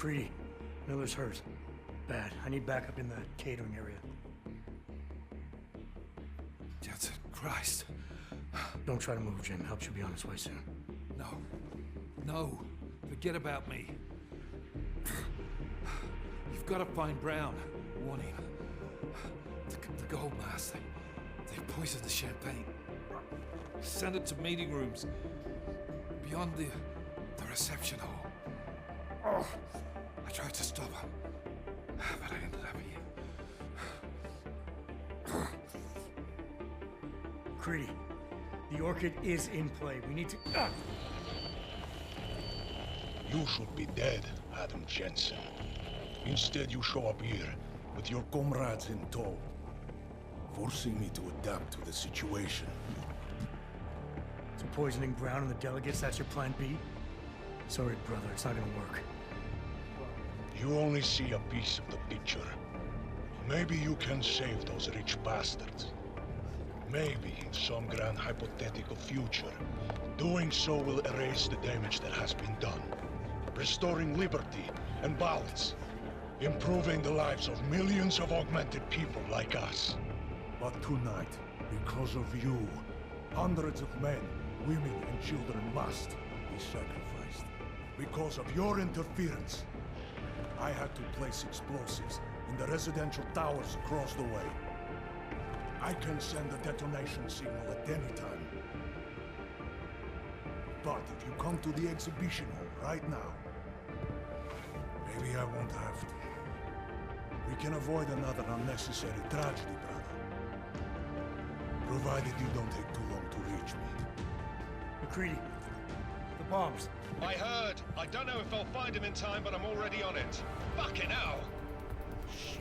Creedy, Miller's hurt. Bad. I need backup in the catering area. Jensen, Christ. Don't try to move, Jim. Help should be on its way soon. No. No. Forget about me. You've got to find Brown. Warn him. The gold mask. They poisoned the champagne. Send it to meeting rooms. Beyond the reception hall. Oh, I tried to stop him. But I ended up here. Creedy, the Orchid is in play. We need to... You should be dead, Adam Jensen. Instead, you show up here with your comrades in tow, forcing me to adapt to the situation. So poisoning Brown and the delegates, that's your plan B? Sorry, brother, it's not gonna work. You only see a piece of the picture. Maybe you can save those rich bastards. Maybe in some grand hypothetical future, doing so will erase the damage that has been done, restoring liberty and balance, improving the lives of millions of augmented people like us. But tonight, because of you, hundreds of men, women and children must be sacrificed. Because of your interference, I had to place explosives in the residential towers across the way. I can send a detonation signal at any time. But if you come to the exhibition hall right now, maybe I won't have to. We can avoid another unnecessary tragedy, brother. Provided you don't take too long to reach me. McCready, the bombs. I heard. I don't know if I'll find him in time, but I'm already on it. Fucking hell! Shit.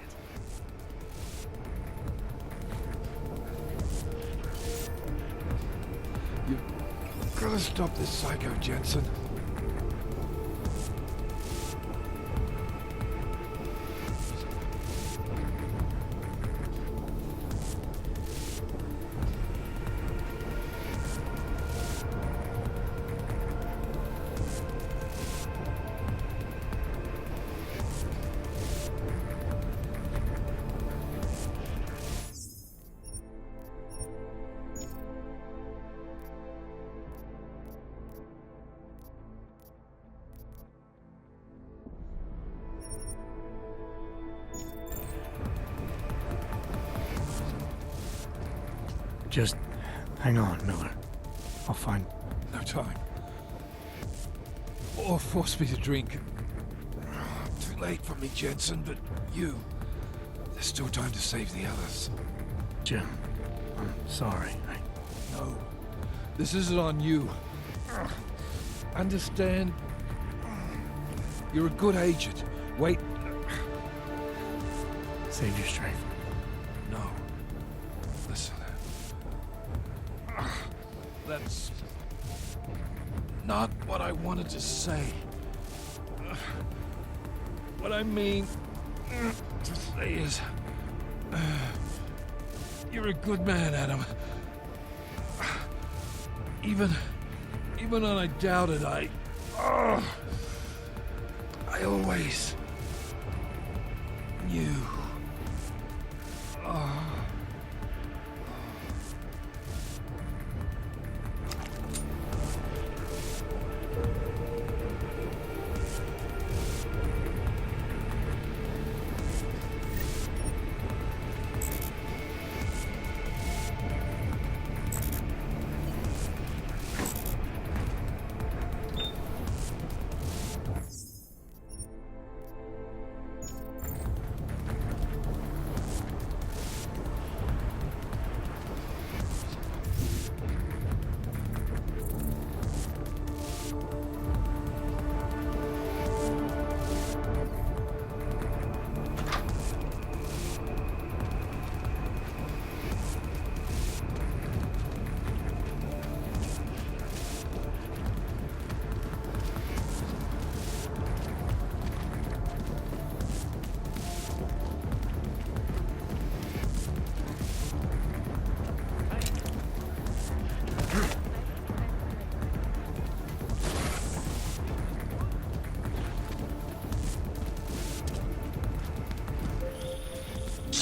You've got to stop this psycho, Jensen. Just hang on, Miller. I'll find... No time. Or force me to drink. Too late for me, Jensen, but you... There's still time to save the others. Jim, I'm sorry. No. This isn't on you. Understand? You're a good agent. Wait. Save your strength. No. Listen. That's not what I wanted to say. What I mean to say is, you're a good man, Adam. Even when I doubted, I always knew.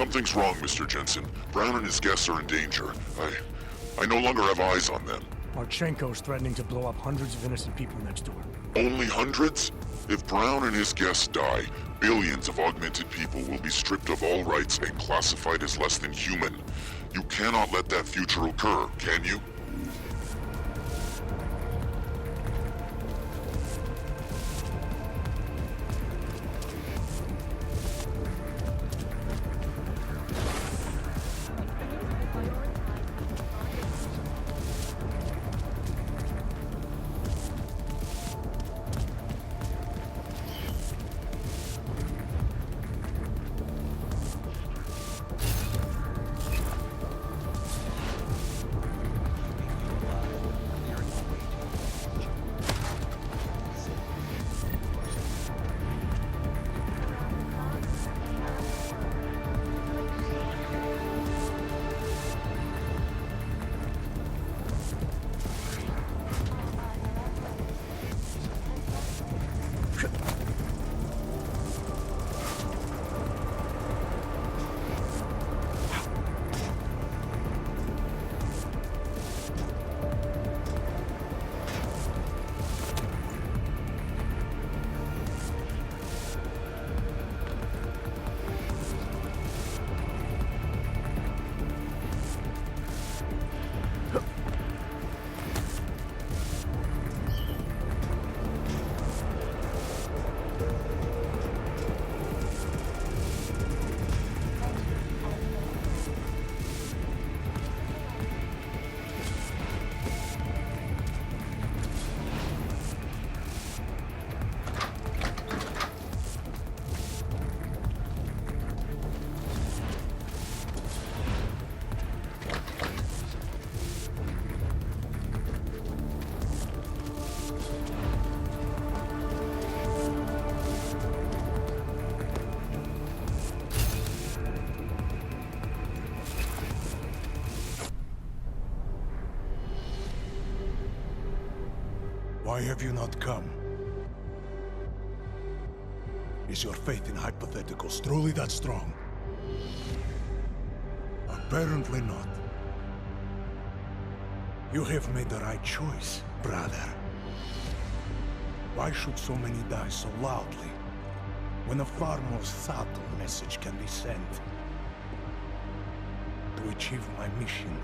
Something's wrong, Mr. Jensen. Brown and his guests are in danger. I no longer have eyes on them. Marchenko's threatening to blow up hundreds of innocent people next door. Only hundreds? If Brown and his guests die, billions of augmented people will be stripped of all rights and classified as less than human. You cannot let that future occur, can you? Why have you not come? Is your faith in hypotheticals truly that strong? Apparently not. You have made the right choice, brother. Why should so many die so loudly, when a far more subtle message can be sent? To achieve my mission,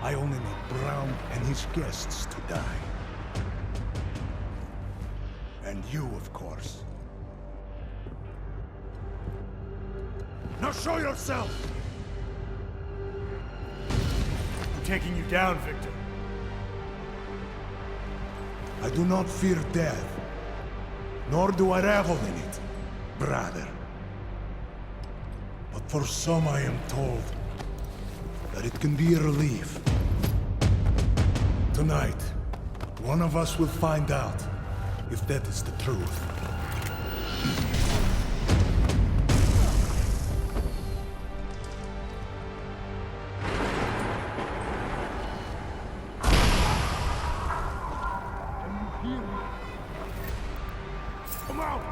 I only need Brown and his guests to die. And you, of course. Now show yourself! I'm taking you down, Victor. I do not fear death, nor do I revel in it, brother. But for some I am told that it can be a relief. Tonight, one of us will find out if that is the truth. Come out!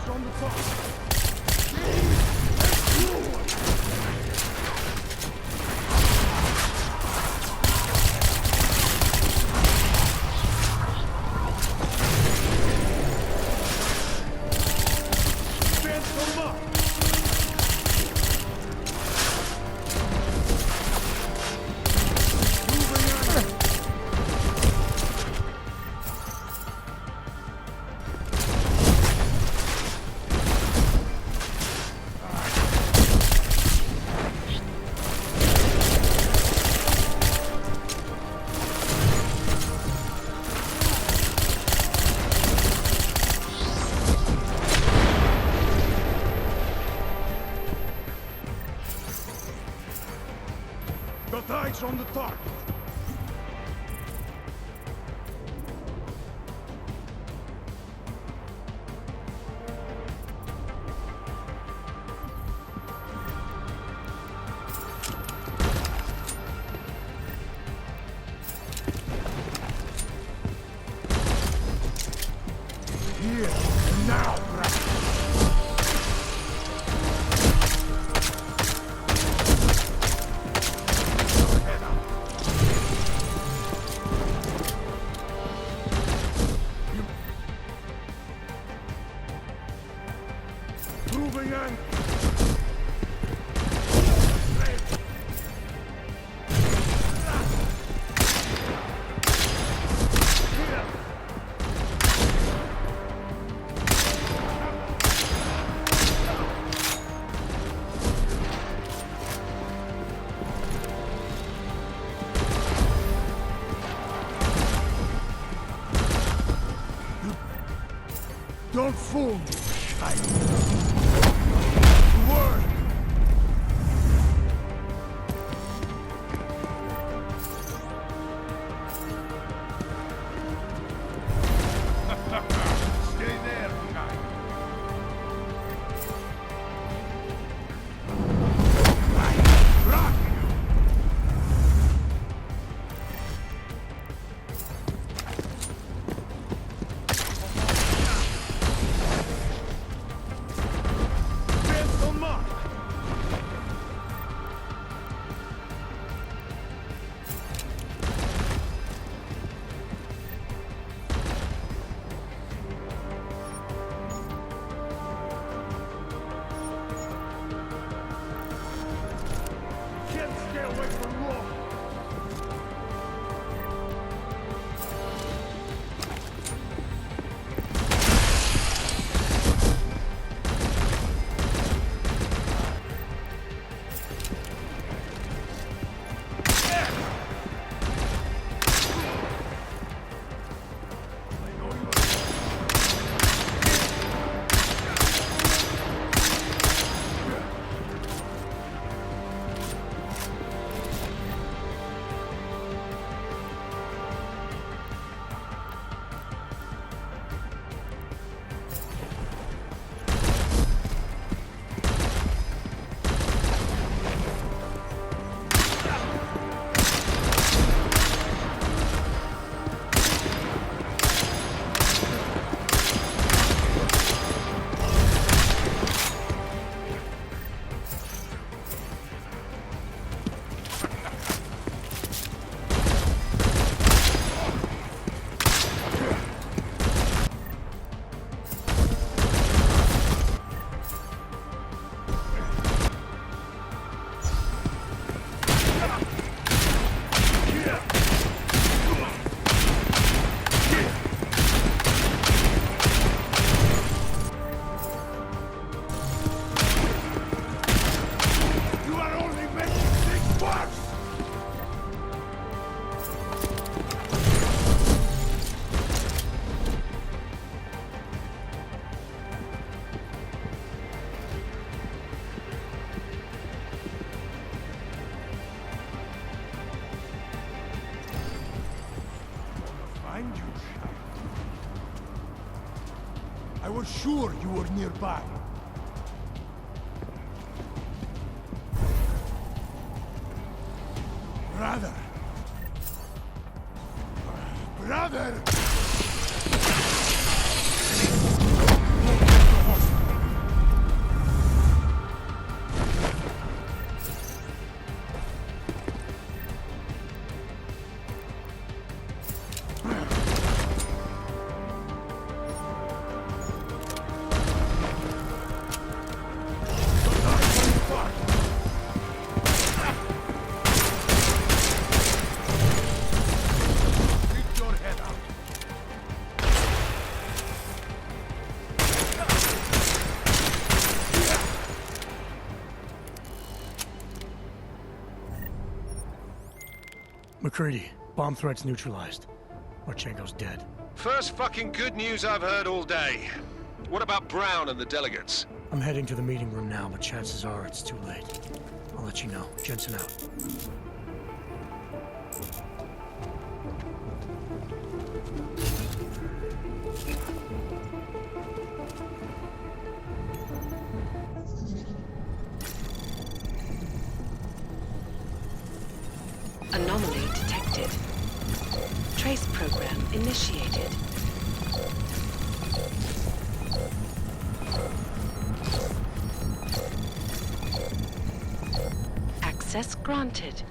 on the top! Got eyes on the target. Here, now, moving on. Don't fool me, child. Word! Stay there, guy. Rock you! Stay away from wall. Find you, child. I was sure you were nearby. Brother! Brother! McCready, bomb threat's neutralized. Marchenko's dead. First fucking good news I've heard all day. What about Brown and the delegates? I'm heading to the meeting room now, but chances are it's too late. I'll let you know. Jensen out. Anomaly detected. Trace program initiated. Access granted.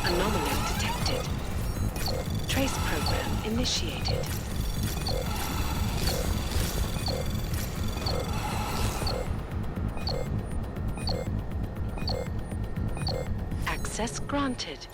Anomaly detected. Trace program initiated. Access granted.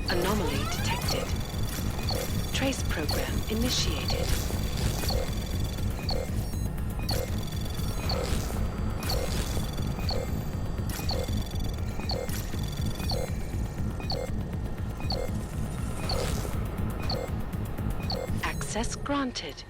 Anomaly detected. Trace program initiated. Access granted.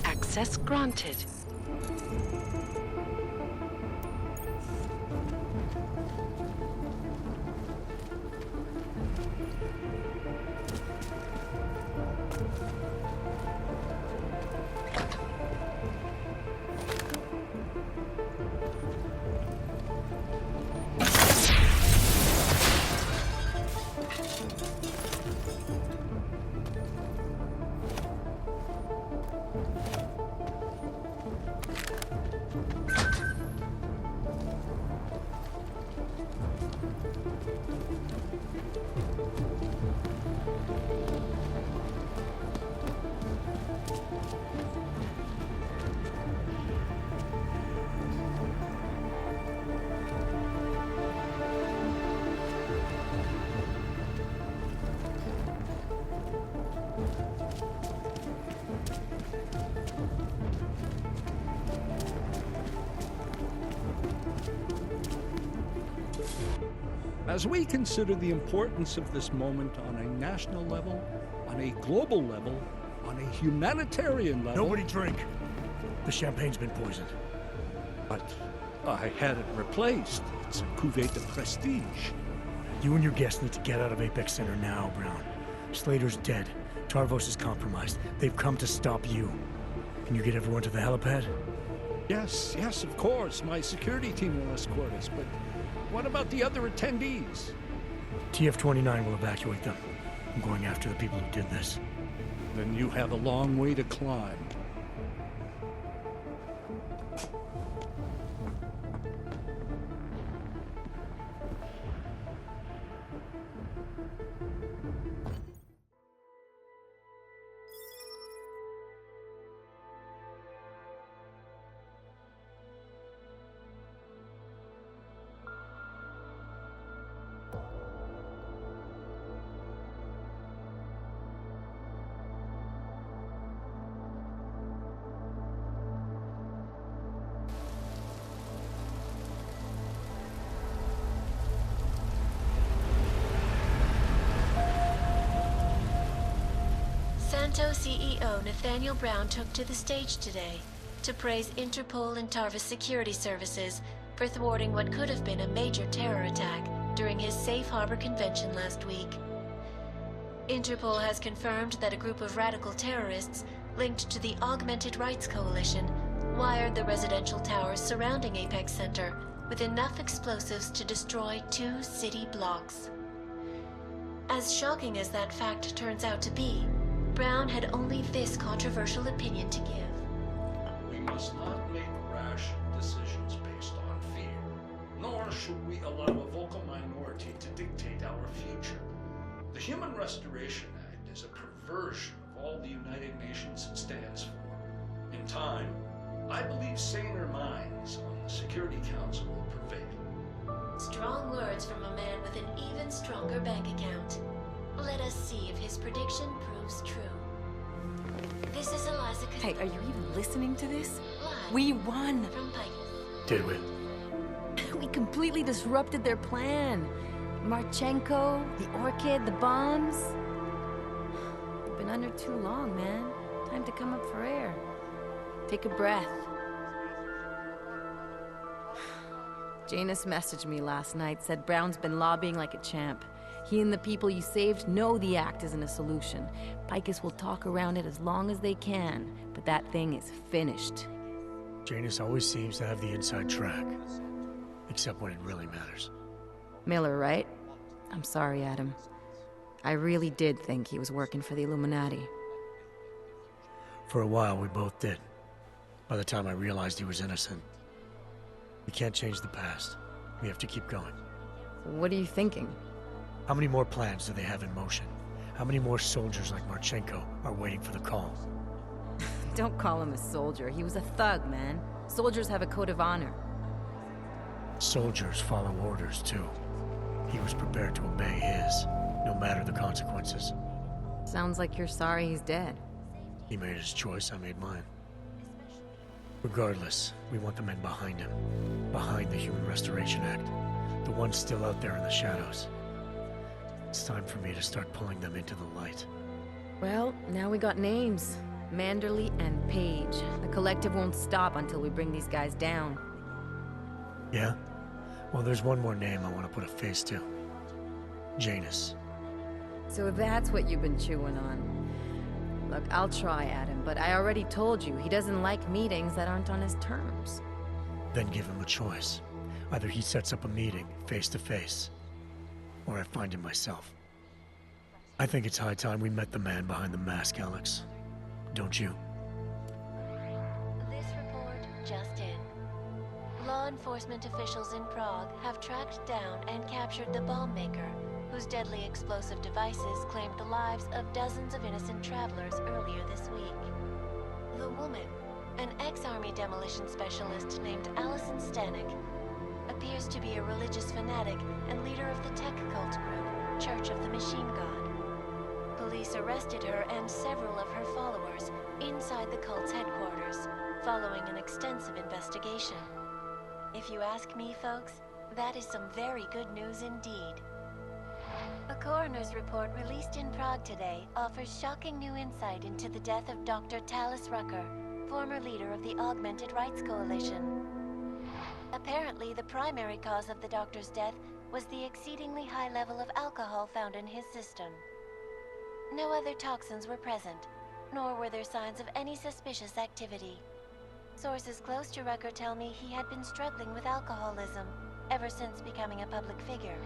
Access granted. As we consider the importance of this moment on a national level, on a global level, on a humanitarian level... Nobody drink. The champagne's been poisoned. But I had it replaced. It's a cuvée de prestige. You and your guests need to get out of Apex Center now, Brown. Slater's dead. Tarvos is compromised. They've come to stop you. Can you get everyone to the helipad? Yes, of course. My security team will escort us, but what about the other attendees? TF-29 will evacuate them. I'm going after the people who did this. Then you have a long way to climb. Santo CEO Nathaniel Brown took to the stage today to praise Interpol and Tarvis security services for thwarting what could have been a major terror attack during his Safe Harbor convention last week. Interpol has confirmed that a group of radical terrorists linked to the Augmented Rights Coalition wired the residential towers surrounding Apex Center with enough explosives to destroy 2 city blocks. As shocking as that fact turns out to be, Brown had only this controversial opinion to give. We must not make rash decisions based on fear, nor should we allow a vocal minority to dictate our future. The Human Restoration Act is a perversion of all the United Nations stands for. In time, I believe saner minds on the Security Council will prevail. Strong words from a man with an even stronger bank account. Let us see if his prediction proves true. This is Eliza. Hey, are you even listening to this? Live We won! from Pike. Did we? We completely disrupted their plan. Marchenko, the Orchid, the bombs. You've been under too long, man. Time to come up for air. Take a breath. Janus messaged me last night, said Brown's been lobbying like a champ. He and the people you saved know the act isn't a solution. Picus will talk around it as long as they can, but that thing is finished. Janus always seems to have the inside track. Except when it really matters. Miller, right? I'm sorry, Adam. I really did think he was working for the Illuminati. For a while, we both did. By the time I realized he was innocent. We can't change the past. We have to keep going. What are you thinking? How many more plans do they have in motion? How many more soldiers like Marchenko are waiting for the call? Don't call him a soldier. He was a thug, man. Soldiers have a code of honor. Soldiers follow orders, too. He was prepared to obey his, no matter the consequences. Sounds like you're sorry he's dead. He made his choice, I made mine. Regardless, we want the men behind him. Behind the Human Restoration Act. The ones still out there in the shadows. It's time for me to start pulling them into the light. Well, now we got names. Manderley and Page. The collective won't stop until we bring these guys down. Yeah? Well, there's one more name I want to put a face to. Janus. So that's what you've been chewing on. Look, I'll try, Adam, but I already told you he doesn't like meetings that aren't on his terms. Then give him a choice. Either he sets up a meeting, face to face, or I find him myself. I think it's high time we met the man behind the mask, Alex. Don't you? This report just in. Law enforcement officials in Prague have tracked down and captured the bomb maker, whose deadly explosive devices claimed the lives of dozens of innocent travelers earlier this week. The woman, an ex-army demolition specialist named Allison Stanek, appears to be a religious fanatic and leader of the tech cult group, Church of the Machine God. Police arrested her and several of her followers inside the cult's headquarters, following an extensive investigation. If you ask me, folks, that is some very good news indeed. A coroner's report released in Prague today offers shocking new insight into the death of Dr. Talis Rucker, former leader of the Augmented Rights Coalition. Apparently, the primary cause of the doctor's death was the exceedingly high level of alcohol found in his system. No other toxins were present, nor were there signs of any suspicious activity. Sources close to Rucker tell me he had been struggling with alcoholism ever since becoming a public figure.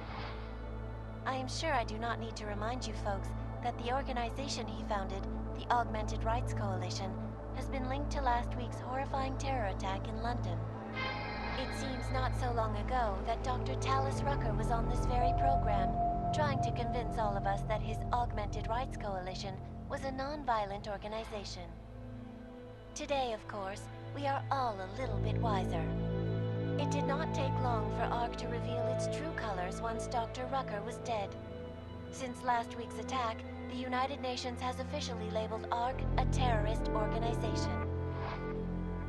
I am sure I do not need to remind you folks that the organization he founded, the Augmented Rights Coalition, has been linked to last week's horrifying terror attack in London. It seems not so long ago that Dr. Tallis Rucker was on this very program, trying to convince all of us that his Augmented Rights Coalition was a non-violent organization. Today, of course, we are all a little bit wiser. It did not take long for ARC to reveal its true colors once Dr. Rucker was dead. Since last week's attack, the United Nations has officially labeled ARC a terrorist organization.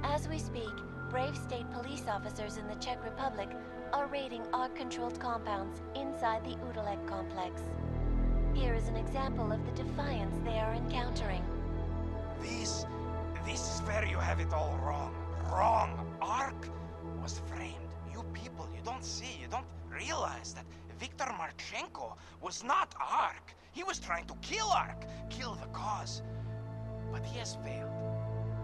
As we speak, brave state police officers in the Czech Republic are raiding ARC-controlled compounds inside the Udalek complex. Here is an example of the defiance they are encountering. This is where you have it all wrong. Wrong! ARC was framed. You people, you don't see, you don't realize that Viktor Marchenko was not ARC. He was trying to kill ARC, kill the cause. But he has failed.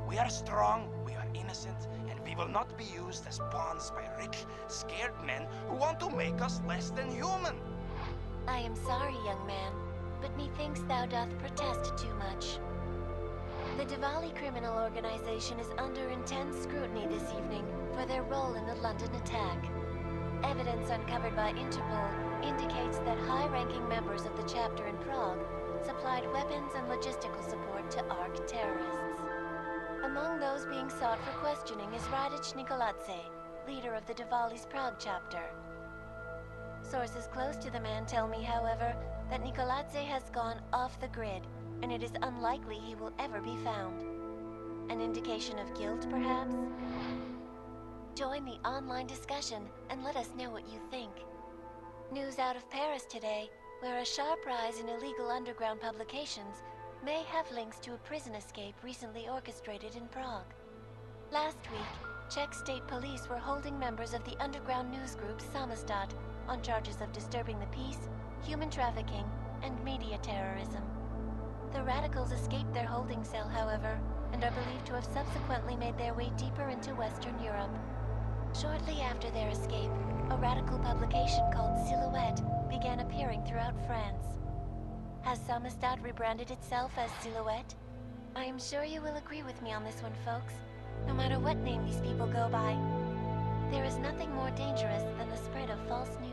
We are strong, we are innocent, and we will not be used as pawns by rich, scared men who want to make us less than human. I am sorry, young man, but methinks thou doth protest too much. The Diwali criminal organization is under intense scrutiny this evening for their role in the London attack. Evidence uncovered by Interpol indicates that high-ranking members of the chapter in Prague supplied weapons and logistical support to ARC terrorists. Among those being sought for questioning is Radic Nikoladze, leader of the Diwali's Prague chapter. Sources close to the man tell me, however, that Nikoladze has gone off the grid, and it is unlikely he will ever be found. An indication of guilt, perhaps? Join the online discussion and let us know what you think. News out of Paris today, where a sharp rise in illegal underground publications may have links to a prison escape recently orchestrated in Prague. Last week, Czech state police were holding members of the underground news group Samizdat on charges of disturbing the peace, human trafficking, and media terrorism. The radicals escaped their holding cell, however, and are believed to have subsequently made their way deeper into Western Europe. Shortly after their escape, a radical publication called Silhouette began appearing throughout France. Has Samizdat rebranded itself as Silhouette? I am sure you will agree with me on this one, folks. No matter what name these people go by, there is nothing more dangerous than the spread of false news.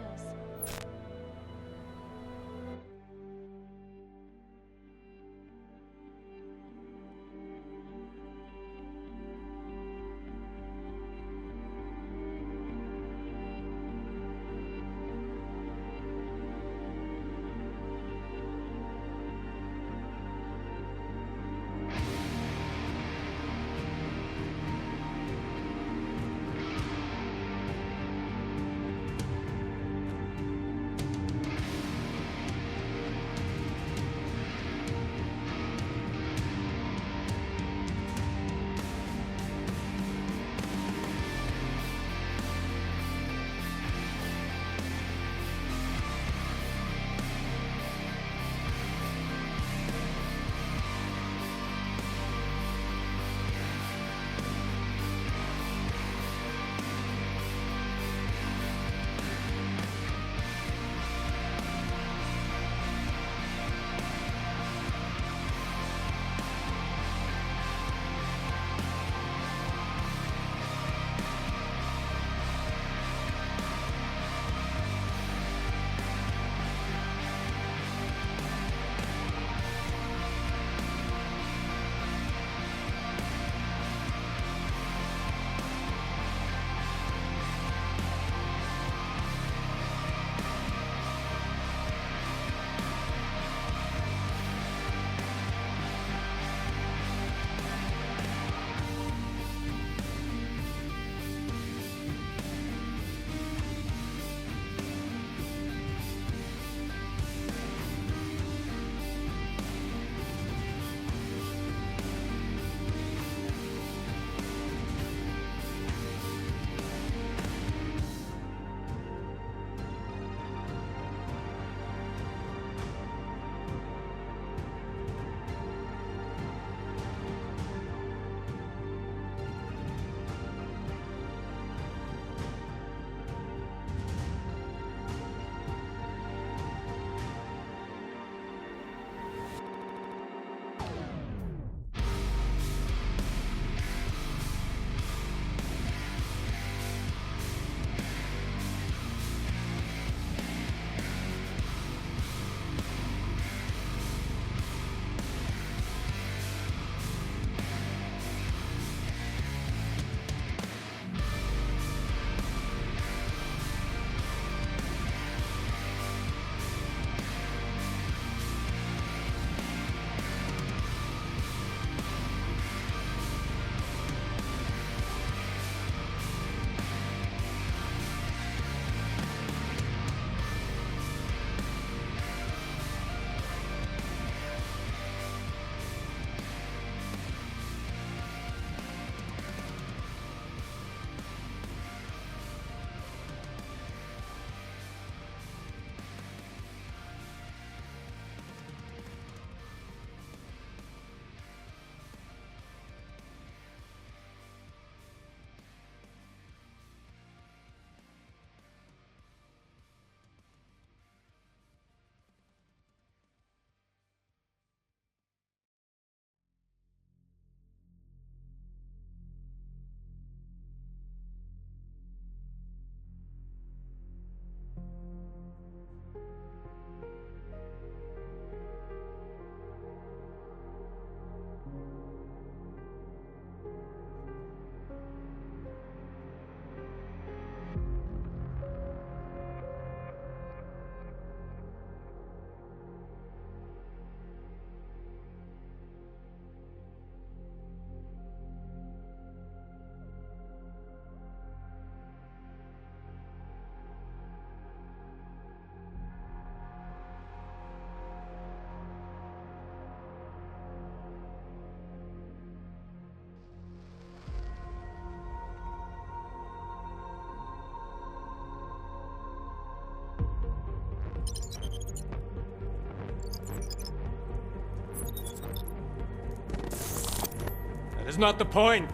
That's not the point.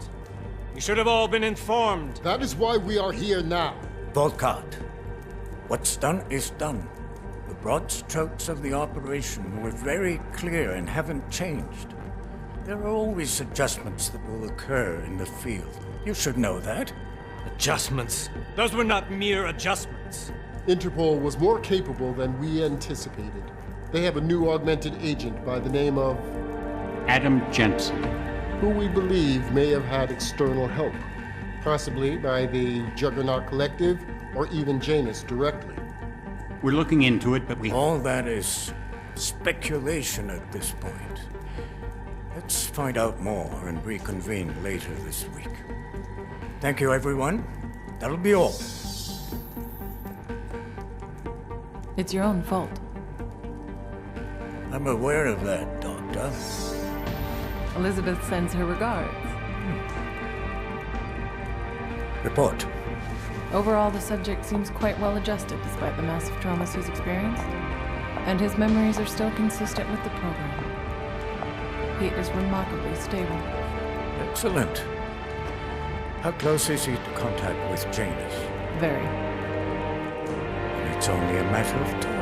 You should have all been informed. That is why we are here now. Volkart, what's done is done. The broad strokes of the operation were very clear and haven't changed. There are always adjustments that will occur in the field. You should know that. Adjustments? Those were not mere adjustments. Interpol was more capable than we anticipated. They have a new augmented agent by the name of... Adam Jensen. Who we believe may have had external help. Possibly by the Juggernaut Collective or even Janus directly. We're looking into it, but we... All that is speculation at this point. Let's find out more and reconvene later this week. Thank you, everyone. That'll be all. It's your own fault. I'm aware of that, Doctor. Elizabeth sends her regards. Report. Overall, the subject seems quite well adjusted despite the massive traumas he's experienced, and his memories are still consistent with the program. He is remarkably stable. Excellent. How close is he to contact with Janus? Very. And it's only a matter of time.